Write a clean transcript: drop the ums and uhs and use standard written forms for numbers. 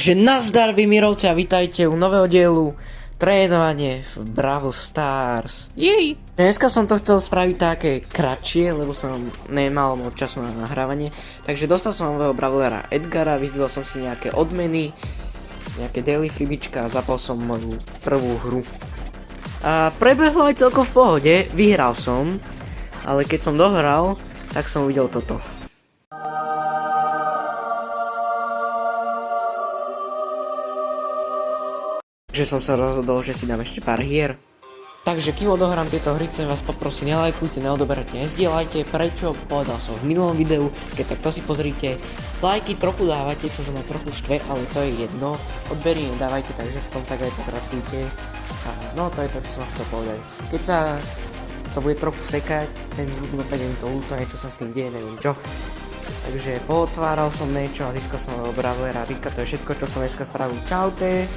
Takže nazdar Vimirovci a vítajte u nového dielu trénovanie v Brawl Stars. Jej! Dneska som to chcel spraviť také kratšie, lebo som nemal moc času na nahrávanie. Takže dostal som nového brawlera Edgara, vyzdvihol som si nejaké odmeny, nejaké daily freebička a zapal som moju prvú hru. A prebehlo aj celkom v pohode, vyhral som, ale keď som dohral, tak som uvidel toto. Takže som sa rozhodol, že si dám ešte pár hier. Takže kým odohrám tieto hry, chcem vás poprosiť, nelajkujte, neodoberajte, nezdieľajte. Prečo? Povedal som v minulom videu, keď takto si pozrite. Lajky trochu dávajte, čo ma trochu štve, ale to je jedno. Odbery nedávajte, takže v tom tak aj pokračujte. A no to je to, čo som chcel povedať. Keď sa to bude trochu sekať, ten zvuk, no tak je mi to ľúto, niečo sa s tým deje, neviem čo. Takže pootváral som niečo a získal som nového brawlera Rika, to je všetko, čo som dneska spravil. Čaute!